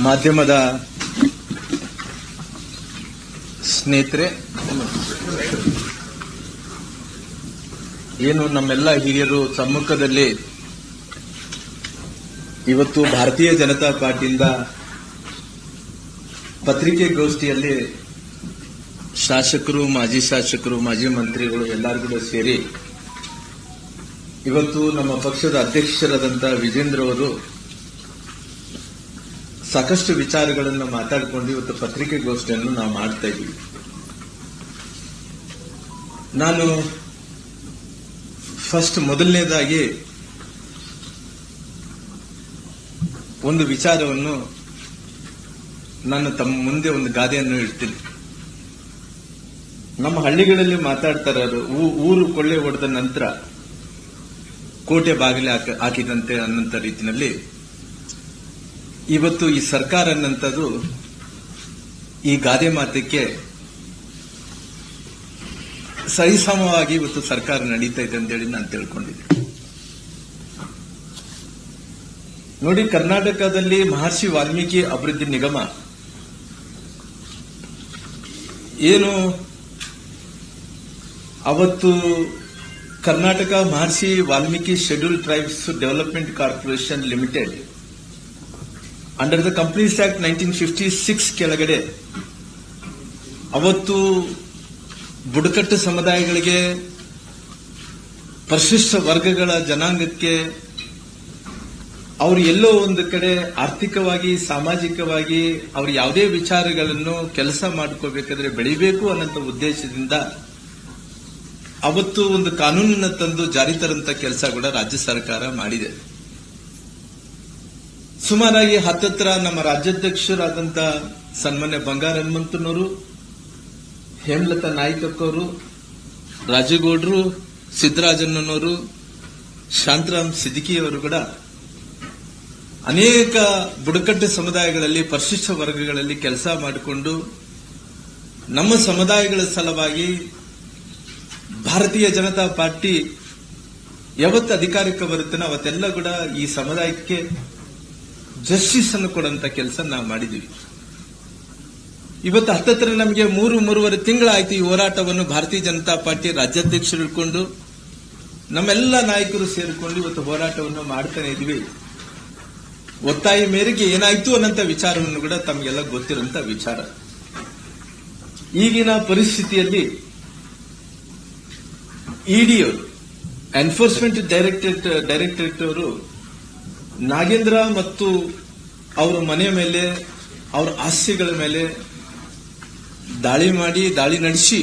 ಮಾಧ್ಯಮದ ಸ್ನೇಹಿತರೆ, ಏನು ನಮ್ಮೆಲ್ಲ ಹಿರಿಯರು ಸಮ್ಮುಖದಲ್ಲಿ ಇವತ್ತು ಭಾರತೀಯ ಜನತಾ ಪಾರ್ಟಿಯಿಂದ ಪತ್ರಿಕೆಗೋಷ್ಠಿಯಲ್ಲಿ ಶಾಸಕರು, ಮಾಜಿ ಶಾಸಕರು, ಮಾಜಿ ಮಂತ್ರಿಗಳು ಎಲ್ಲರೂ ಕೂಡ ಸೇರಿ ಇವತ್ತು ನಮ್ಮ ಪಕ್ಷದ ಅಧ್ಯಕ್ಷರಾದಂಥ ವಿಜೇಂದ್ರ ಅವರು ಸಾಕಷ್ಟು ವಿಚಾರಗಳನ್ನು ಮಾತಾಡಿಕೊಂಡು ಇವತ್ತು ಪತ್ರಿಕೆಗೋಷ್ಠಿಯನ್ನು ನಾವು ಮಾಡ್ತಾ ಇದ್ದೀವಿ. ನಾನು ಮೊದಲನೇದಾಗಿ ಒಂದು ವಿಚಾರವನ್ನು ನಾನು ತಮ್ಮ ಮುಂದೆ ಒಂದು ಗಾದೆಯನ್ನು ಇಡ್ತೀನಿ. ನಮ್ಮ ಹಳ್ಳಿಗಳಲ್ಲಿ ಮಾತಾಡ್ತಾರೆ, ಊರು ಕೊಳ್ಳೆ ಹೊಡೆದ ನಂತರ ಕೋಟೆ ಬಾಗಿಲು ಹಾಕಿದಂತೆ ಅನ್ನಂತ ರೀತಿಯಲ್ಲಿ ಇವತ್ತು ಈ ಸರ್ಕಾರ ಅನ್ನಂಥದ್ದು ಈ ಗಾದೆ ಮಾತಕ್ಕೆ ಸರಿಸಮವಾಗಿ ಇವತ್ತು ಸರ್ಕಾರ ನಡೀತಾ ಇದೆ ಅಂತೇಳಿ ನಾನು ತಿಳ್ಕೊಂಡಿದ್ದೆ. ನೋಡಿ, ಕರ್ನಾಟಕದಲ್ಲಿ ಮಹರ್ಷಿ ವಾಲ್ಮೀಕಿ ಅಭಿವೃದ್ಧಿ ನಿಗಮ ಏನು ಅವತ್ತು Karnataka Maharshi Valmiki schedule tribes development corporation limited under the companies act 1956 ಕೆಳಗಡೆ ಅವತ್ತು ಬುಡಕಟ್ಟು ಸಮುದಾಯಗಳಿಗೆ, ಪರಿಶಿಷ್ಟ ವರ್ಗಗಳ ಜನಾಂಗಕ್ಕೆ ಅವರು ಎಲ್ಲೋ ಒಂದು ಕಡೆ ಆರ್ಥಿಕವಾಗಿ, ಸಾಮಾಜಿಕವಾಗಿ ಅವರು ಯಾವುದೇ ವಿಚಾರಗಳನ್ನು ಕೆಲಸ ಮಾಡ್ಕೋಬೇಕಾದ್ರೆ ಬೆಳಿಬೇಕು ಅನ್ನೋ ಉದ್ದೇಶದಿಂದ ಅವತ್ತು ಒಂದು ಕಾನೂನನ್ನು ತಂದು ಜಾರಿ ತರಂತ ಕೆಲಸ ಕೂಡ ರಾಜ್ಯ ಸರ್ಕಾರ ಮಾಡಿದೆ. ಸುಮಾರಾಗಿ ಹತ್ತತ್ರ ನಮ್ಮ ರಾಜ್ಯಾಧ್ಯಕ್ಷರಾದಂಥ ಸನ್ಮಾನ್ಯ ಬಂಗಾರ ಹನುಮಂತನವರು, ಹೇಮಲತಾ ನಾಯ್ಕಕ್ಕವರು, ರಾಜೇಗೌಡರು, ಸಿದ್ದರಾಜಣ್ಣನವರು, ಶಾಂತರಾಮ್ ಸಿದ್ದಿಕಿಯವರು ಕೂಡ ಅನೇಕ ಬುಡಕಟ್ಟು ಸಮುದಾಯಗಳಲ್ಲಿ, ಪರಿಶಿಷ್ಟ ವರ್ಗಗಳಲ್ಲಿ ಕೆಲಸ ಮಾಡಿಕೊಂಡು ನಮ್ಮ ಸಮುದಾಯಗಳ ಸಲುವಾಗಿ ಭಾರತೀಯ ಜನತಾ ಪಾರ್ಟಿ ಯಾವತ್ತು ಅಧಿಕಾರಕ್ಕೆ ಬರುತ್ತೇನೋ ಅವತ್ತೆಲ್ಲ ಕೂಡ ಈ ಸಮುದಾಯಕ್ಕೆ ಜಸ್ಟಿಸ್ ಅನ್ನು ಕೊಡುವಂತ ಕೆಲಸ ನಾವು ಮಾಡಿದ್ವಿ. ಇವತ್ತು ಹತ್ತತ್ರ ನಮಗೆ 3.5 ತಿಂಗಳಾಯ್ತು ಈ ಹೋರಾಟವನ್ನು ಭಾರತೀಯ ಜನತಾ ಪಾರ್ಟಿ ರಾಜ್ಯಾಧ್ಯಕ್ಷರು ಇಟ್ಕೊಂಡು ನಮ್ಮೆಲ್ಲ ನಾಯಕರು ಸೇರಿಕೊಂಡು ಇವತ್ತು ಹೋರಾಟವನ್ನು ಮಾಡ್ತಾನೆ ಇದ್ವಿ. ಒತ್ತಾಯ ಮೇರೆಗೆ ಏನಾಯ್ತು ಅನ್ನೋಂಥ ವಿಚಾರವನ್ನು ಕೂಡ ತಮಗೆಲ್ಲ ಗೊತ್ತಿರುವಂತ ವಿಚಾರ. ಈಗಿನ ಪರಿಸ್ಥಿತಿಯಲ್ಲಿ ಇಡಿಯವರು, ಎನ್ಫೋರ್ಸ್ಮೆಂಟ್ ಡೈರೆಕ್ಟರೇಟ್ ಅವರು ನಾಗೇಂದ್ರ ಮತ್ತು ಅವರ ಮನೆ ಮೇಲೆ, ಅವರ ಆಸ್ತಿಗಳ ಮೇಲೆ ದಾಳಿ ನಡೆಸಿ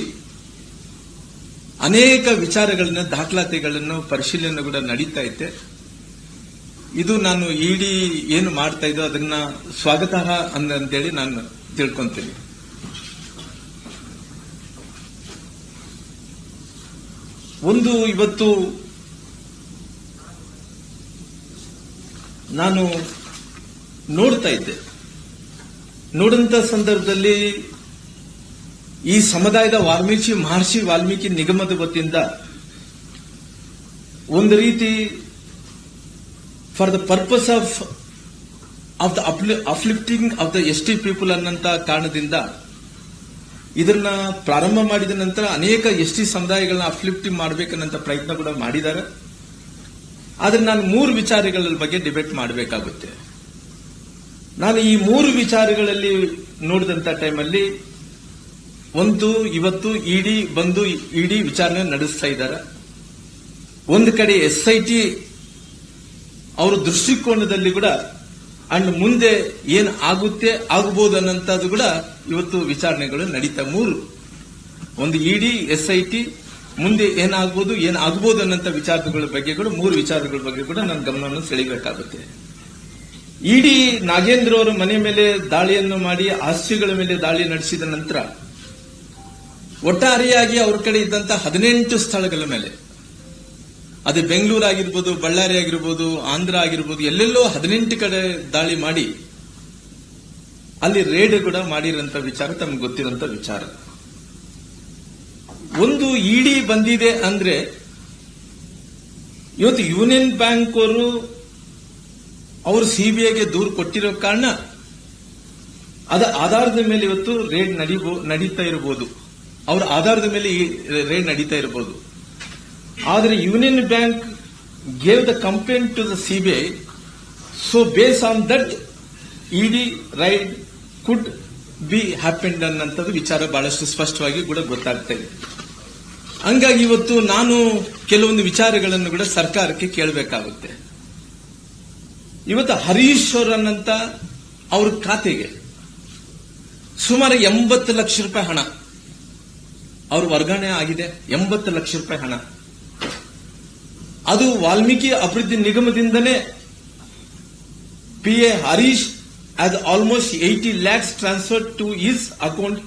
ಅನೇಕ ವಿಚಾರಗಳನ್ನ, ದಾಖಲಾತಿಗಳನ್ನು ಪರಿಶೀಲನೆ ಕೂಡ ನಡೀತಾ ಇದೆ. ಇದು ನಾನು ಇಡಿ ಏನು ಮಾಡ್ತಾ ಇದ್ದೋ ಅದನ್ನ ಸ್ವಾಗತ ಅಂತೇಳಿ ನಾನು ತಿಳ್ಕೊಂತೀನಿ. ಒಂದು ಇವತ್ತು ನಾನು ನೋಡ್ತಾ ಇದ್ದೆ, ನೋಡಂತ ಸಂದರ್ಭದಲ್ಲಿ ಈ ಸಮುದಾಯದ ಮಹರ್ಷಿ ವಾಲ್ಮೀಕಿ ನಿಗಮದ ವತಿಯಿಂದ ಒಂದು ರೀತಿ for the purpose of the uplifting of the S T people ಅನ್ನಂತ ಕಾರಣದಿಂದ ಇದನ್ನ ಪ್ರಾರಂಭ ಮಾಡಿದ ನಂತರ ಅನೇಕ ಎಸ್ ಟಿ ಸಮುದಾಯಗಳನ್ನ ಅಪ್ಲಿಫ್ಟಿಂಗ್ ಮಾಡಬೇಕನ್ನಂತ ಪ್ರಯತ್ನ ಕೂಡ ಮಾಡಿದ್ದಾರೆ. ಆದ್ರೆ ನಾನು 3 ವಿಚಾರಗಳ ಬಗ್ಗೆ ಡಿಬೇಟ್ ಮಾಡಬೇಕಾಗುತ್ತೆ. ನಾನು ಈ 3 ವಿಚಾರಗಳಲ್ಲಿ ನೋಡಿದಂತ ಟೈಮಲ್ಲಿ ಒಂದು, ಇವತ್ತು ಇಡಿ ವಿಚಾರಣೆ ನಡೆಸ್ತಾ ಇದ್ದಾರೆ. ಒಂದು ಕಡೆ SIT ಅವರ ದೃಷ್ಟಿಕೋನದಲ್ಲಿ ಕೂಡ ಅಂಡ್ ಮುಂದೆ ಏನ್ ಆಗಬಹುದು ಅನ್ನೋಂಥದ್ದು ಕೂಡ ಇವತ್ತು ವಿಚಾರಣೆಗಳು ನಡೀತಾ. 3, ಒಂದು ಇಡಿ, SIT, ಮುಂದೆ ಏನಾಗಬಹುದು ಅನ್ನೋಂಥ ವಿಚಾರಗಳ ಬಗ್ಗೆ ಕೂಡ 3 ವಿಚಾರಗಳ ಬಗ್ಗೆ ಕೂಡ ನನ್ನ ಗಮನವನ್ನು ಸೆಳೆಯಬೇಕಾಗುತ್ತೆ. ಇಡಿ ನಾಗೇಂದ್ರ ಅವರ ಮನೆ ಮೇಲೆ ದಾಳಿಯನ್ನು ಮಾಡಿ ಆಸ್ತಿಗಳ ಮೇಲೆ ದಾಳಿ ನಡೆಸಿದ ನಂತರ ಒಟ್ಟಾರೆಯಾಗಿ ಅವ್ರ ಕಡೆ ಇದ್ದಂತ 18 ಸ್ಥಳಗಳ ಮೇಲೆ, ಅದು ಬೆಂಗಳೂರು ಆಗಿರ್ಬೋದು, ಬಳ್ಳಾರಿ ಆಗಿರ್ಬೋದು, ಆಂಧ್ರ ಆಗಿರ್ಬೋದು, ಎಲ್ಲೆಲ್ಲೋ 18 ಕಡೆ ದಾಳಿ ಮಾಡಿ ಅಲ್ಲಿ ರೇಡ್ ಕೂಡ ಮಾಡಿರೋಂಥ ವಿಚಾರ ತಮ್ಗೆ ಗೊತ್ತಿರೋಂಥ ವಿಚಾರ. ಒಂದು ಇಡಿ ಬಂದಿದೆ ಅಂದ್ರೆ ಇವತ್ತು ಯೂನಿಯನ್ ಬ್ಯಾಂಕ್ ಅವರು ಅವರು ಸಿಬಿಐಗೆ ದೂರು ಕೊಟ್ಟಿರೋ ಕಾರಣ ಅದ ಆಧಾರದ ಮೇಲೆ ಇವತ್ತು ರೇಡ್ ನಡೀತಾ ಇರಬಹುದು, ಅವರ ಆಧಾರದ ಮೇಲೆ ಈ ರೇಡ್ ನಡೀತಾ ಇರಬಹುದು. ಆದರೆ Union Bank gave the complaint to the CBI, so base on that ED raid could be happened ಅನ್ನಂಥದ್ದು ವಿಚಾರ ಬಹಳಷ್ಟು ಸ್ಪಷ್ಟವಾಗಿ ಕೂಡ ಗೊತ್ತಾಗ್ತಾ ಇದೆ. ಹಂಗಾಗಿ ಇವತ್ತು ನಾನು ಕೆಲವೊಂದು ವಿಚಾರಗಳನ್ನು ಕೂಡ ಸರ್ಕಾರಕ್ಕೆ ಕೇಳಬೇಕಾಗುತ್ತೆ. ಇವತ್ತು ಹರೀಶ್ ಅವರನ್ನಂತ ಅವ್ರ ಖಾತೆಗೆ ಸುಮಾರು 80 ಲಕ್ಷ ರೂಪಾಯಿ ಹಣ ಅವ್ರ ವರ್ಗಾವಣೆ ಆಗಿದೆ. 80 ಲಕ್ಷ ರೂಪಾಯಿ ಹಣ ಅದು ವಾಲ್ಮೀಕಿ ಅಭಿವೃದ್ಧಿ ನಿಗಮದಿಂದನೇ PA Harish has almost 80 lakhs transferred to his account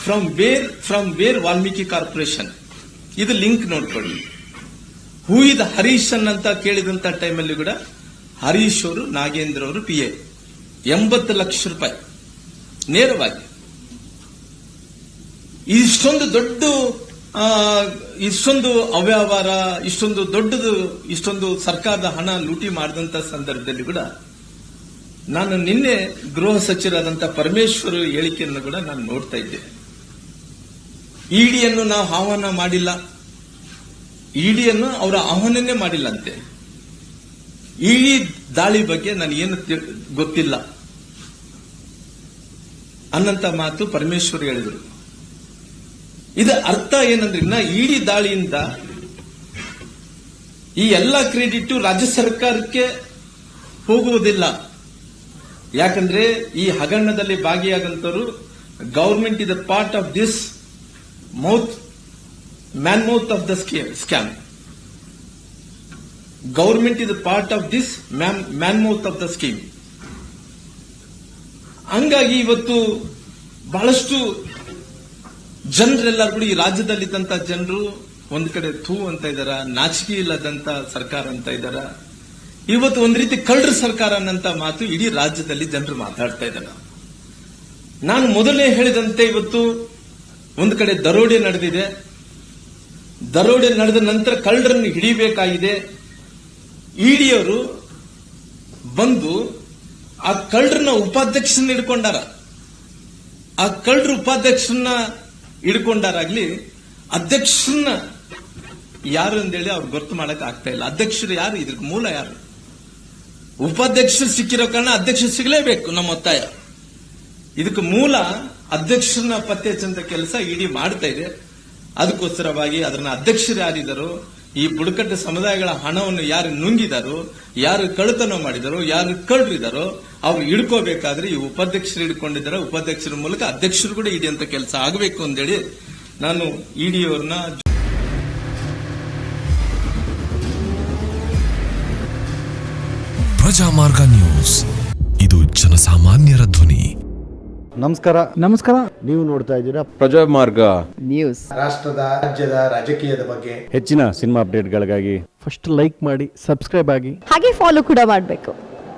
from where Valmiki corporation. ಇದು ಲಿಂಕ್ ನೋಡ್ಕೊಳ್ಳಿ. ಹೂ ಇದ್ ಹರೀಶ್ ಅಂತ ಕೇಳಿದಂತ ಟೈಮಲ್ಲಿ ಕೂಡ ಹರೀಶ್ ಅವರು ನಾಗೇಂದ್ರ ಅವರು PA 80 ಲಕ್ಷ ರೂಪಾಯಿ ನೇರವಾಗಿ. ಇಷ್ಟೊಂದು ಅವ್ಯವಹಾರ, ಇಷ್ಟೊಂದು ಸರ್ಕಾರದ ಹಣ ಲೂಟಿ ಮಾಡಿದಂತ ಸಂದರ್ಭದಲ್ಲಿ ಕೂಡ ನಾನು ನಿನ್ನೆ ಗೃಹ ಸಚಿವರಾದಂತ ಪರಮೇಶ್ವರ್ ಹೇಳಿಕೆಯನ್ನು ಕೂಡ ನಾನು ನೋಡ್ತಾ ಇದ್ದೆ. ಇಡಿಯನ್ನು ನಾವು ಆಹ್ವಾನ ಮಾಡಿಲ್ಲ, ಇಡಿಯನ್ನು ಅವರ ಆಹ್ವಾನನೇ ಮಾಡಿಲ್ಲಂತೆ. ಇಡಿ ದಾಳಿ ಬಗ್ಗೆ ನನಗೇನು ಗೊತ್ತಿಲ್ಲ ಅನ್ನಂತ ಮಾತು ಪರಮೇಶ್ವರ್ ಹೇಳಿದರು. ಇದರ ಅರ್ಥ ಏನಂದ್ರೆ ಇಡಿ ದಾಳಿಯಿಂದ ಈ ಎಲ್ಲ ಕ್ರೆಡಿಟ್ ರಾಜ್ಯ ಸರ್ಕಾರಕ್ಕೆ ಹೋಗುವುದಿಲ್ಲ. ಯಾಕಂದ್ರೆ ಈ ಹಗರಣದಲ್ಲಿ ಭಾಗಿಯಾಗಂತವರು government is a part of this mammoth of the scam. Government is a part of this mammoth of the scheme. ಹಂಗಾಗಿ ಇವತ್ತು ಬಹಳಷ್ಟು ಜನರೆಲ್ಲರೂ ಕೂಡ ಈ ರಾಜ್ಯದಲ್ಲಿದ್ದಂತ ಜನರು ಒಂದ್ ಕಡೆ ಥೂ ಅಂತ ಇದಾರ, ನಾಚಿಕೆ ಇಲ್ಲದಂತ ಸರ್ಕಾರ ಅಂತ ಇದಾರ. ಇವತ್ತು ಒಂದ್ ರೀತಿ ಕಳ್ಳರ ಸರ್ಕಾರ ಅನ್ನಂತ ಮಾತು ಇಡೀ ರಾಜ್ಯದಲ್ಲಿ ಜನರು ಮಾತಾಡ್ತಾ ಇದ್ದಾರೆ. ನಾನು ಮೊದಲೇ ಹೇಳಿದಂತೆ ಇವತ್ತು ಒಂದು ಕಡೆ ದರೋಡೆ ನಡೆದಿದೆ. ದರೋಡೆ ನಡೆದ ನಂತರ ಕಳ್ಳರನ್ನು ಹಿಡಿಬೇಕಾಗಿದೆ. ಇಡಿಯವರು ಬಂದು ಆ ಕಳ್ಳರನ್ನ ಉಪಾಧ್ಯಕ್ಷರನ್ನ ಹಿಡ್ಕೊಂಡಾರ. ಆ ಕಳ್ಳರ ಉಪಾಧ್ಯಕ್ಷರನ್ನ ಹಿಡ್ಕೊಂಡಾರಾಗ್ಲಿ, ಅಧ್ಯಕ್ಷರನ್ನ ಯಾರು ಅಂತೇಳಿ ಅವ್ರು ಗೊತ್ತು ಮಾಡಕ್ ಆಗ್ತಾ ಇಲ್ಲ. ಅಧ್ಯಕ್ಷರು ಯಾರು? ಇದಕ್ಕೆ ಮೂಲ ಯಾರು? ಉಪಾಧ್ಯಕ್ಷರು ಸಿಕ್ಕಿರೋ ಕಾರಣ ಅಧ್ಯಕ್ಷರು ಸಿಗಲೇಬೇಕು ನಮ್ಮ ಒತ್ತಾಯ. ಇದಕ್ಕೆ ಮೂಲ ಅಧ್ಯಕ್ಷರನ್ನ ಪತ್ತೆ ಹಚ್ಚಂತ ಕೆಲಸ ಇಡಿ ಮಾಡ್ತಾ ಇದೆ. ಅದಕ್ಕೋಸ್ಕರವಾಗಿ ಅದನ್ನ ಅಧ್ಯಕ್ಷರು ಯಾರಿದ್ದಾರೋ, ಈ ಬುಡಕಟ್ಟು ಸಮುದಾಯಗಳ ಹಣವನ್ನು ಯಾರು ನುಂಗಿದಾರೋ, ಯಾರು ಕಳ್ಳತನ ಮಾಡಿದಾರೋ, ಯಾರು ಕಳ್ಳರಿದಾರೋ ಅವ್ರು ಹಿಡ್ಕೋಬೇಕಾದ್ರೆ ಈ ಉಪಾಧ್ಯಕ್ಷರು ಹಿಡ್ಕೊಂಡಿದ್ದಾರೆ. ಉಪಾಧ್ಯಕ್ಷರ ಮೂಲಕ ಅಧ್ಯಕ್ಷರು ಕೂಡ ಇಡಿ ಅಂತ ಕೆಲಸ ಆಗಬೇಕು ಅಂತೇಳಿ ನಾನು ಇಡಿ ಅವ್ರನ್ನ ಪ್ರಜಾಮಾರ್ಗ ನ್ಯೂಸ್, ಇದು ಜನಸಾಮಾನ್ಯರ ಧ್ವನಿ. ನಮಸ್ಕಾರ. ನೀವು ನೋಡ್ತಾ ಇದ್ದೀರಾ ಪ್ರಜಾಮಾರ್ಗ ನ್ಯೂಸ್. ರಾಷ್ಟ್ರದ ರಾಜ್ಯದ ರಾಜಕೀಯದ ಬಗ್ಗೆ ಹೆಚ್ಚಿನ ಸಿನಿಮಾ ಅಪ್ಡೇಟ್ಗಳಿಗಾಗಿ ಫಸ್ಟ್ ಲೈಕ್ ಮಾಡಿ, ಸಬ್ಸ್ಕ್ರೈಬ್ ಆಗಿ, ಹಾಗೆ ಫಾಲೋ ಕೂಡ ಮಾಡಬೇಕು.